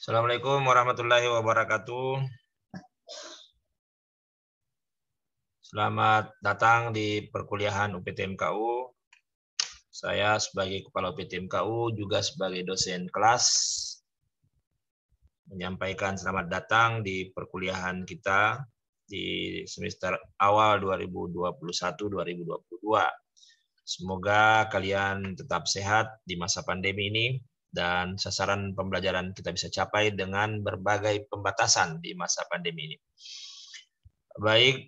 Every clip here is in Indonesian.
Assalamualaikum warahmatullahi wabarakatuh. Selamat datang di perkuliahan UPTMKU. Saya sebagai Kepala UPTMKU juga sebagai dosen kelas menyampaikan selamat datang di perkuliahan kita di semester awal 2021-2022. Semoga kalian tetap sehat di masa pandemi ini dan sasaran pembelajaran kita bisa capai dengan berbagai pembatasan di masa pandemi ini. Baik,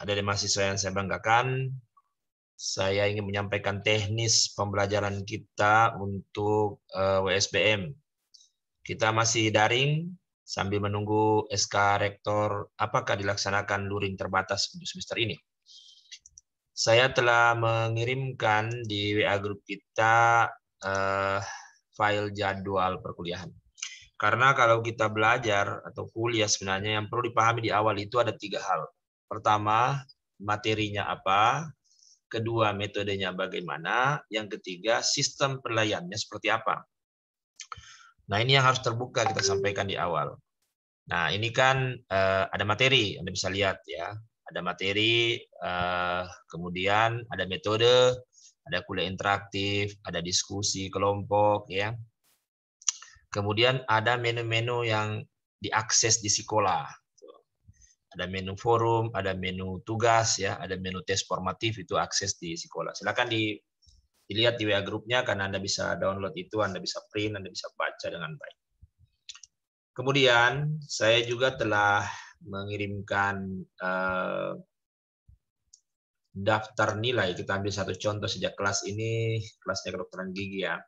ada mahasiswa yang saya banggakan. Saya ingin menyampaikan teknis pembelajaran kita untuk WSBM. Kita masih daring sambil menunggu SK Rektor apakah dilaksanakan luring terbatas untuk semester ini. Saya telah mengirimkan di WA grup kita file jadwal perkuliahan. Karena kalau kita belajar atau kuliah sebenarnya yang perlu dipahami di awal itu ada 3 hal. Pertama, materinya apa. Kedua, metodenya bagaimana. Yang ketiga, sistem penilaiannya seperti apa. Nah, ini yang harus terbuka kita sampaikan di awal. Nah, ini kan ada materi, Anda bisa lihat ya. Ada materi, kemudian ada metode, ada kuliah interaktif, ada diskusi kelompok ya. Kemudian ada menu-menu yang diakses di sekolah. Ada menu forum, ada menu tugas ya, ada menu tes formatif itu akses di sekolah. Silakan dilihat di WA grupnya karena Anda bisa download itu, Anda bisa print, Anda bisa baca dengan baik. Kemudian saya juga telah mengirimkan daftar nilai. Kita ambil satu contoh sejak kelas ini, kelasnya kedokteran gigi ya.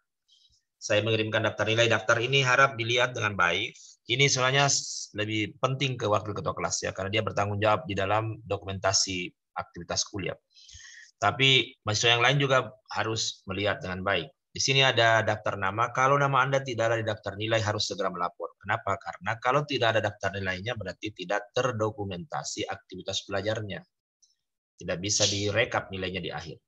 Saya mengirimkan daftar nilai. Daftar ini harap dilihat dengan baik. Ini sebenarnya lebih penting ke wakil ketua kelas ya, karena dia bertanggung jawab di dalam dokumentasi aktivitas kuliah. Tapi mahasiswa yang lain juga harus melihat dengan baik. Di sini ada daftar nama. Kalau nama Anda tidak ada di daftar nilai harus segera melapor. Kenapa? Karena kalau tidak ada daftar nilainya berarti tidak terdokumentasi aktivitas belajarnya. Tidak bisa direkap nilainya di akhir.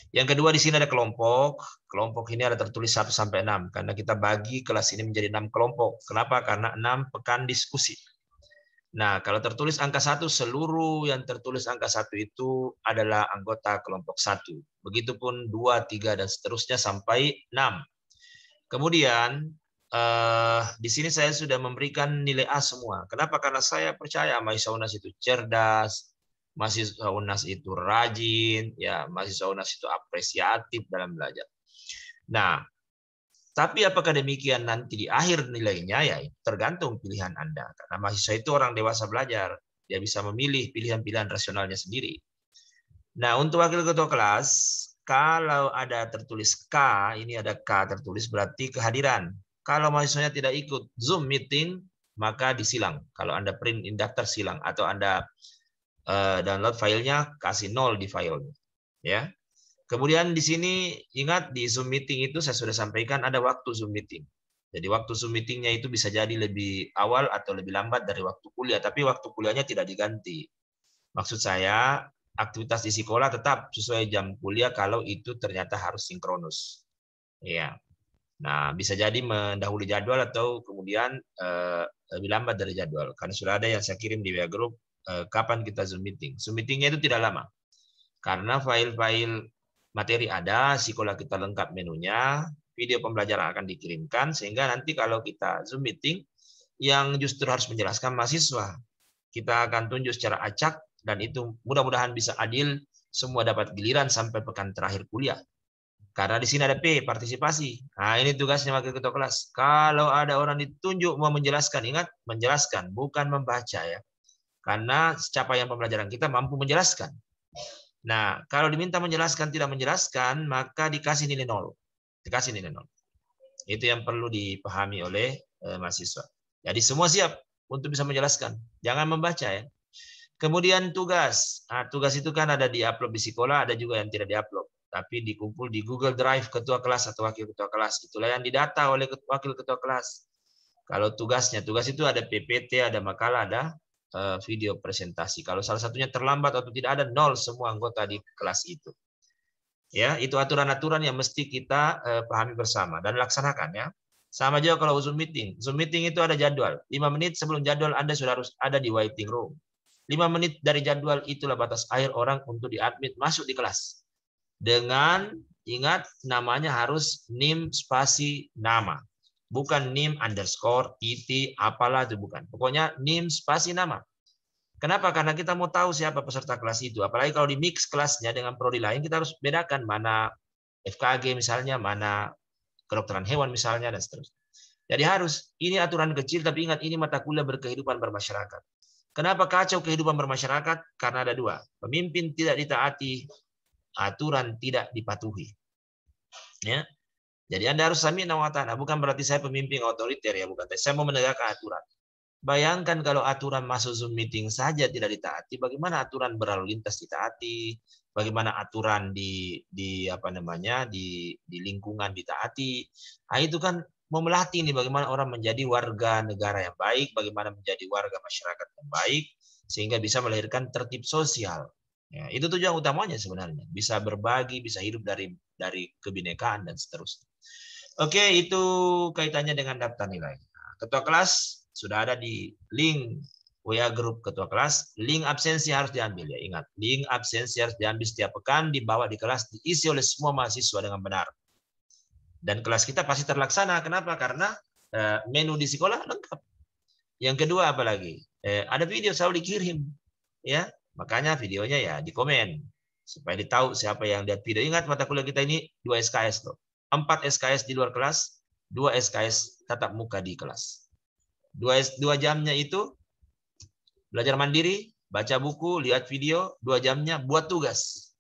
Yang kedua di sini ada kelompok. Kelompok ini ada tertulis 1 sampai 6 karena kita bagi kelas ini menjadi 6 kelompok. Kenapa? Karena 6 pekan diskusi. Nah, kalau tertulis angka 1, seluruh yang tertulis angka 1 itu adalah anggota kelompok 1. Begitupun 2, 3 dan seterusnya sampai 6. Kemudian di sini saya sudah memberikan nilai A semua. Kenapa? Karena saya percaya mahasiswa UNAS itu cerdas, mahasiswa UNAS itu rajin, ya mahasiswa UNAS itu apresiatif dalam belajar. Nah, tapi apakah demikian nanti di akhir nilainya ya tergantung pilihan Anda. Karena mahasiswa itu orang dewasa belajar, dia bisa memilih pilihan-pilihan rasionalnya sendiri. Nah, untuk wakil ketua kelas, kalau ada tertulis K, ini ada K tertulis berarti kehadiran. Kalau mahasiswanya tidak ikut Zoom meeting, maka disilang. Kalau Anda print in daftar silang atau Anda download filenya kasih 0 di file ya. Kemudian di sini ingat di Zoom meeting itu saya sudah sampaikan ada waktu Zoom meeting. Jadi waktu Zoom meetingnya itu bisa jadi lebih awal atau lebih lambat dari waktu kuliah, tapi waktu kuliahnya tidak diganti. Maksud saya aktivitas di sekolah tetap sesuai jam kuliah kalau itu ternyata harus sinkronus. Ya. Nah, bisa jadi mendahului jadwal atau kemudian lebih lambat dari jadwal. Karena sudah ada yang saya kirim di WA group kapan kita Zoom meeting. Zoom meetingnya itu tidak lama. Karena file-file materi ada, sekolah kita lengkap menunya, video pembelajaran akan dikirimkan, sehingga nanti kalau kita Zoom meeting, yang justru harus menjelaskan mahasiswa. Kita akan tunjuk secara acak, dan itu mudah-mudahan bisa adil, semua dapat giliran sampai pekan terakhir kuliah. Karena di sini ada P, partisipasi. Nah, ini tugasnya wakil ketua kelas. Kalau ada orang ditunjuk mau menjelaskan, ingat, menjelaskan, bukan membaca ya. Karena capaian pembelajaran kita mampu menjelaskan. Nah, kalau diminta menjelaskan, tidak menjelaskan, maka dikasih nilai 0. Dikasih nilai 0. Itu yang perlu dipahami oleh mahasiswa. Jadi semua siap untuk bisa menjelaskan. Jangan membaca ya. Kemudian tugas. Nah, tugas itu kan ada di-upload di sekolah, ada juga yang tidak di-upload. Tapi dikumpul di Google Drive ketua kelas atau wakil ketua kelas. Itulah yang didata oleh wakil ketua kelas. Kalau tugasnya, tugas itu ada PPT, ada makalah, ada video presentasi. Kalau salah satunya terlambat atau tidak ada, 0 semua anggota di kelas itu. Ya, itu aturan-aturan yang mesti kita pahami bersama dan laksanakan ya. Sama juga kalau Zoom meeting. Zoom meeting itu ada jadwal. 5 menit sebelum jadwal Anda sudah harus ada di waiting room. 5 menit dari jadwal itulah batas akhir orang untuk diadmit masuk di kelas. Dengan ingat namanya harus NIM spasi nama. Bukan NIM underscore, IT, apalah itu bukan. Pokoknya NIM spasi nama. Kenapa? Karena kita mau tahu siapa peserta kelas itu. Apalagi kalau di mix kelasnya dengan prodi lain, kita harus bedakan mana FKG misalnya, mana kedokteran hewan misalnya, dan seterusnya. Jadi harus, ini aturan kecil, tapi ingat ini mata kuliah berkehidupan bermasyarakat. Kenapa kacau kehidupan bermasyarakat? Karena ada dua. Pemimpin tidak ditaati, aturan tidak dipatuhi. Ya. Jadi Anda harus sami'na wa ta'na. Bukan berarti saya pemimpin otoriter ya, bukan. Saya mau menegakkan aturan. Bayangkan kalau aturan masuk Zoom meeting saja tidak ditaati, bagaimana aturan berlalu lintas ditaati, bagaimana aturan di apa namanya di lingkungan ditaati. Nah, itu kan mau melatih nih bagaimana orang menjadi warga negara yang baik, bagaimana menjadi warga masyarakat yang baik, sehingga bisa melahirkan tertib sosial. Ya, itu tujuan utamanya sebenarnya, bisa berbagi, bisa hidup dari kebinekaan dan seterusnya. Oke, itu kaitannya dengan daftar nilai. Nah, ketua kelas sudah ada di link WA grup ketua kelas. Link absensi harus diambil ya. Ingat, link absensi harus diambil setiap pekan, dibawa di kelas, diisi oleh semua mahasiswa dengan benar. Dan kelas kita pasti terlaksana. Kenapa? Karena menu di sekolah lengkap. Yang kedua apa lagi? Ada video selalu dikirim. Ya, makanya videonya ya di komen. Supaya ditahu siapa yang lihat video. Ingat mata kuliah kita ini 2 SKS loh. 4 SKS di luar kelas, 2 SKS tatap muka di kelas. 2 jamnya itu belajar mandiri, baca buku, lihat video. 2 jamnya buat tugas.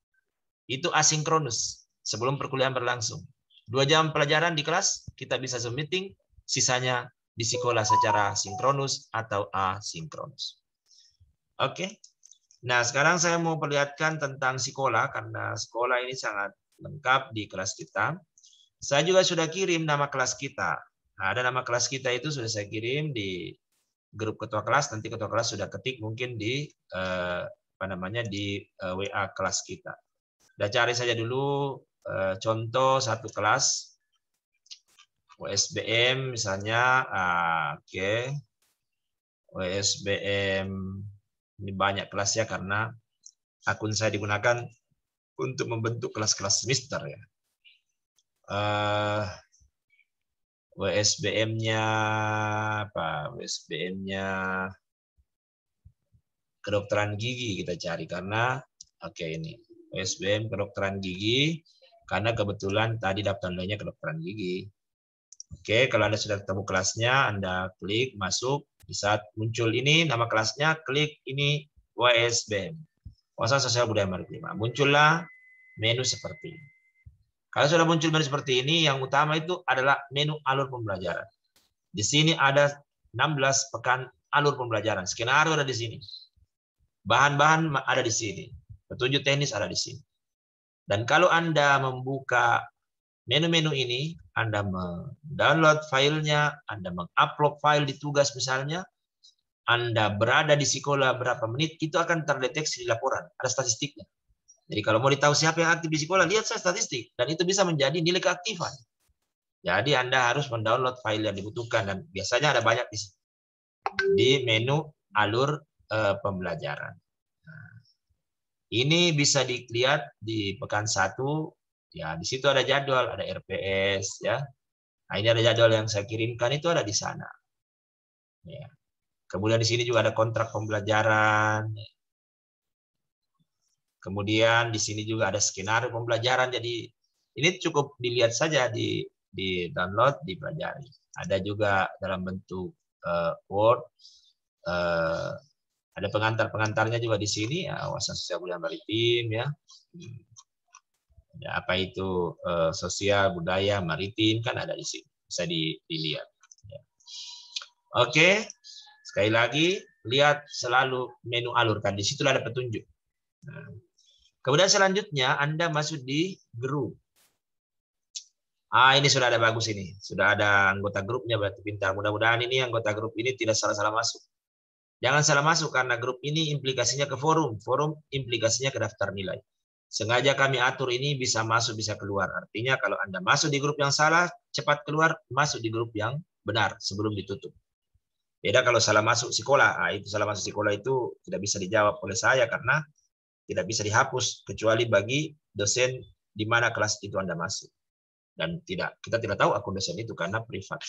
Itu asinkronus sebelum perkuliahan berlangsung. 2 jam pelajaran di kelas, kita bisa Zoom meeting, sisanya di sekolah secara sinkronus atau asinkronus. Oke. Nah, sekarang saya mau perlihatkan tentang sekolah, karena sekolah ini sangat lengkap di kelas kita. Saya juga sudah kirim nama kelas kita. Nah, ada nama kelas kita itu sudah saya kirim di grup ketua kelas. Nanti ketua kelas sudah ketik mungkin di WA kelas kita. Udah cari saja dulu contoh satu kelas WSBM misalnya. Oke. WSBM ini banyak kelas ya, karena akun saya digunakan untuk membentuk kelas-kelas semester ya. WSBM-nya apa? WSBM-nya kedokteran gigi kita cari, karena oke ini WSBM kedokteran gigi, karena kebetulan tadi daftar nilainya kedokteran gigi. Oke, kalau Anda sudah ketemu kelasnya, Anda klik masuk. Di saat muncul ini nama kelasnya, klik ini WSBM, Wawasan Sosial Budaya Maritim. Muncullah menu seperti ini. Kalau sudah muncul menu seperti ini, yang utama itu adalah menu alur pembelajaran. Di sini ada 16 pekan alur pembelajaran. Skenario ada di sini. Bahan-bahan ada di sini. Petunjuk teknis ada di sini. Dan kalau Anda membuka menu-menu ini, Anda mendownload filenya, Anda mengupload file di tugas misalnya, Anda berada di sekolah berapa menit, itu akan terdeteksi di laporan. Ada statistiknya. Jadi kalau mau ditahu siapa yang aktif di sekolah, lihat saya statistik. Dan itu bisa menjadi nilai keaktifan. Jadi Anda harus mendownload file yang dibutuhkan. Dan biasanya ada banyak di menu alur pembelajaran. Nah, ini bisa dilihat di pekan 1. Ya, di situ ada jadwal, ada RPS. Ya. Nah, ini ada jadwal yang saya kirimkan, itu ada di sana. Ya. Kemudian di sini juga ada kontrak pembelajaran. Kemudian di sini juga ada skenario pembelajaran. Jadi ini cukup dilihat saja, di download, dipelajari. Ada juga dalam bentuk Word. Ada pengantar-pengantarnya juga di sini. Ya, wawasan sosial budaya maritim. Ya. Ya, apa itu sosial budaya maritim kan ada di sini. Bisa dilihat. Ya. Oke. Sekali lagi, lihat selalu menu alurkan. Di situ ada petunjuk. Nah. Kemudian selanjutnya Anda masuk di grup. Ini sudah ada bagus ini. Sudah ada anggota grupnya, berarti pintar. Mudah-mudahan ini anggota grup ini tidak salah-salah masuk. Jangan salah masuk, karena grup ini implikasinya ke forum. Forum implikasinya ke daftar nilai. Sengaja kami atur ini bisa masuk, bisa keluar. Artinya kalau Anda masuk di grup yang salah, cepat keluar, masuk di grup yang benar sebelum ditutup. Beda kalau salah masuk sekolah. Nah, itu salah masuk sekolah itu tidak bisa dijawab oleh saya karena tidak bisa dihapus kecuali bagi dosen di mana kelas itu Anda masuk. Dan kita tidak tahu akun dosen itu karena privat.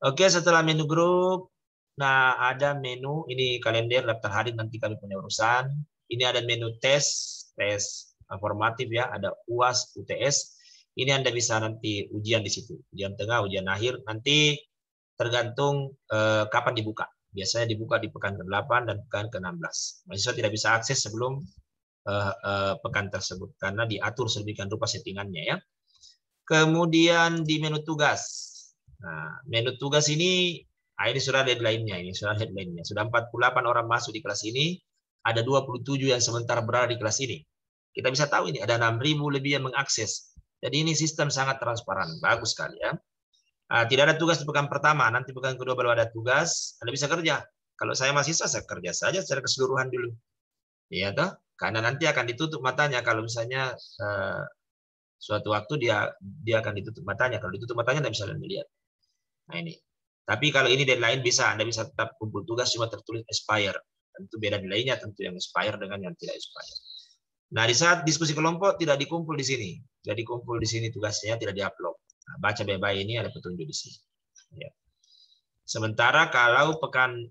Oke, setelah menu grup, nah ada menu ini kalender daftar hari nanti kami punya urusan. Ini ada menu tes formatif ya, ada UAS, UTS. Ini Anda bisa nanti ujian di situ, ujian tengah, ujian akhir. Nanti tergantung kapan dibuka. Biasanya dibuka di pekan ke-8 dan pekan ke-16. Mahasiswa tidak bisa akses sebelum pekan tersebut karena diatur sedemikian rupa settingannya ya. Kemudian di menu tugas. Nah, menu tugas ini sudah deadline-nya, Sudah 48 orang masuk di kelas ini, ada 27 yang sementara berada di kelas ini. Kita bisa tahu ini ada 6.000 lebih yang mengakses. Jadi ini sistem sangat transparan, bagus sekali ya. Tidak ada tugas di pekan pertama, nanti pekan kedua baru ada tugas, Anda bisa kerja. Kalau saya mahasiswa, saya kerja saja secara keseluruhan dulu. Ya toh? Karena nanti akan ditutup matanya kalau misalnya suatu waktu dia akan ditutup matanya. Kalau ditutup matanya Anda bisa melihat. Nah ini. Tapi kalau ini deadline bisa, Anda bisa tetap kumpul tugas cuma tertulis expire. Tentu beda nilainya, tentu yang expire dengan yang tidak expire. Nah, di saat diskusi kelompok tidak dikumpul di sini. Tidak dikumpul di sini tugasnya, tidak diupload. Nah, baca bye-bye ini ada petunjuk di sini. Ya. Sementara kalau pekan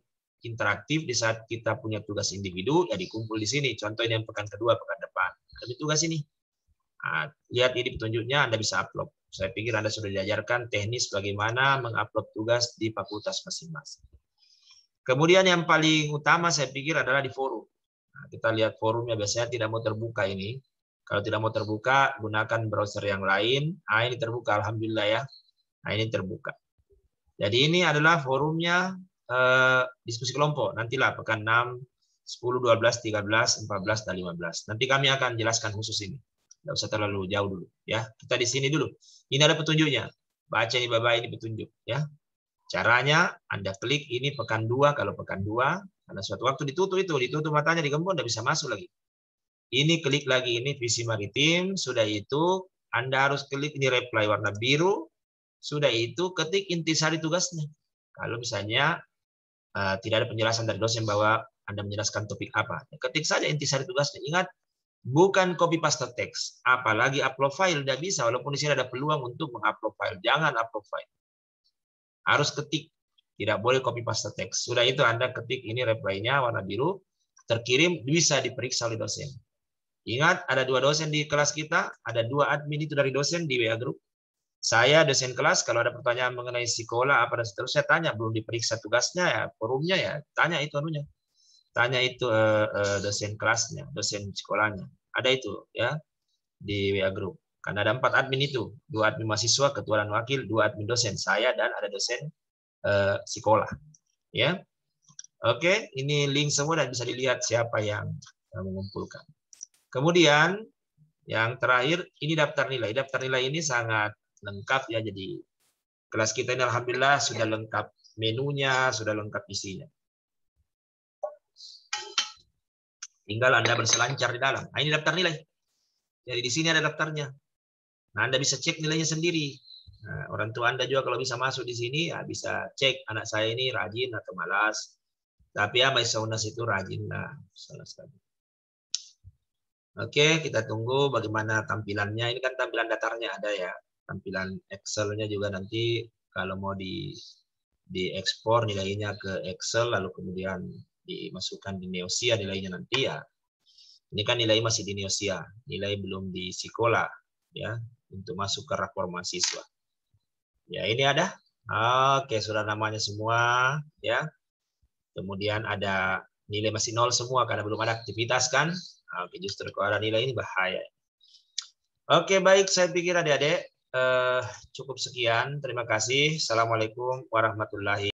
interaktif di saat kita punya tugas individu, ya dikumpul di sini. Contoh ini yang pekan kedua, pekan depan. Ada tugas ini. Nah, lihat ini petunjuknya, Anda bisa upload. Saya pikir Anda sudah diajarkan teknis bagaimana mengupload tugas di fakultas masing-masing. Kemudian yang paling utama saya pikir adalah di forum. Nah, kita lihat forumnya biasanya tidak mau terbuka ini. Kalau tidak mau terbuka, gunakan browser yang lain. Nah, ini terbuka, alhamdulillah ya. Nah, ini terbuka. Jadi ini adalah forumnya diskusi kelompok. Nantilah pekan 6, 10, 12, 13, 14, dan 15. Nanti kami akan jelaskan khusus ini. Tidak usah terlalu jauh dulu ya. Kita di sini dulu. Ini ada petunjuknya. Baca ini bye-bye ini petunjuk ya. Caranya Anda klik ini pekan 2 kalau pekan 2 karena suatu waktu ditutup matanya digembok Anda bisa masuk lagi. Ini klik lagi ini visi maritim, sudah itu Anda harus klik ini reply warna biru. Sudah itu ketik intisari tugasnya. Kalau misalnya tidak ada penjelasan dari dosen bahwa Anda menjelaskan topik apa, ketik saja intisari tugasnya. Ingat bukan copy paste teks, apalagi upload file tidak bisa. Walaupun di sini ada peluang untuk mengupload file, jangan upload file. Harus ketik, tidak boleh copy paste teks. Sudah itu Anda ketik ini reply-nya warna biru, terkirim bisa diperiksa oleh dosen. Ingat ada 2 dosen di kelas kita, ada 2 admin itu dari dosen di WA group. Saya dosen kelas, kalau ada pertanyaan mengenai sekolah apa dan seterusnya, tanya belum diperiksa tugasnya ya, forumnya ya, tanya itu anunya. Tanya itu dosen kelasnya, dosen sekolahnya. Ada itu ya di WA group. Karena ada 4 admin itu, 2 admin mahasiswa, ketua dan wakil, 2 admin dosen, saya dan ada dosen sekolah. Ya, oke, ini link semua dan bisa dilihat siapa yang mengumpulkan. Kemudian yang terakhir ini daftar nilai. Daftar nilai ini sangat lengkap ya. Jadi kelas kita ini alhamdulillah sudah lengkap menunya, sudah lengkap isinya. Tinggal Anda berselancar di dalam. Nah, ini daftar nilai. Jadi di sini ada daftarnya. Nah, Anda bisa cek nilainya sendiri. Nah, orang tua Anda juga kalau bisa masuk di sini, ya bisa cek anak saya ini rajin atau malas. Tapi ya mahasiswa UNAS itu rajin lah. Salah sekali. Oke, kita tunggu bagaimana tampilannya. Ini kan tampilan datarnya ada ya. Tampilan Excel-nya juga nanti kalau mau diekspor nilainya ke Excel, lalu kemudian dimasukkan di Neosia nilainya nanti ya. Ini kan nilai masih di Neosia, nilai belum di sekolah ya untuk masuk ke rapor mahasiswa. Ya ini ada. Oke, sudah namanya semua ya. Kemudian ada nilai masih 0 semua karena belum ada aktivitas kan. Oke, justru kalau ada nilai ini bahaya. Oke, baik, saya pikir adik-adik cukup sekian. Terima kasih. Assalamualaikum warahmatullahi wabarakatuh.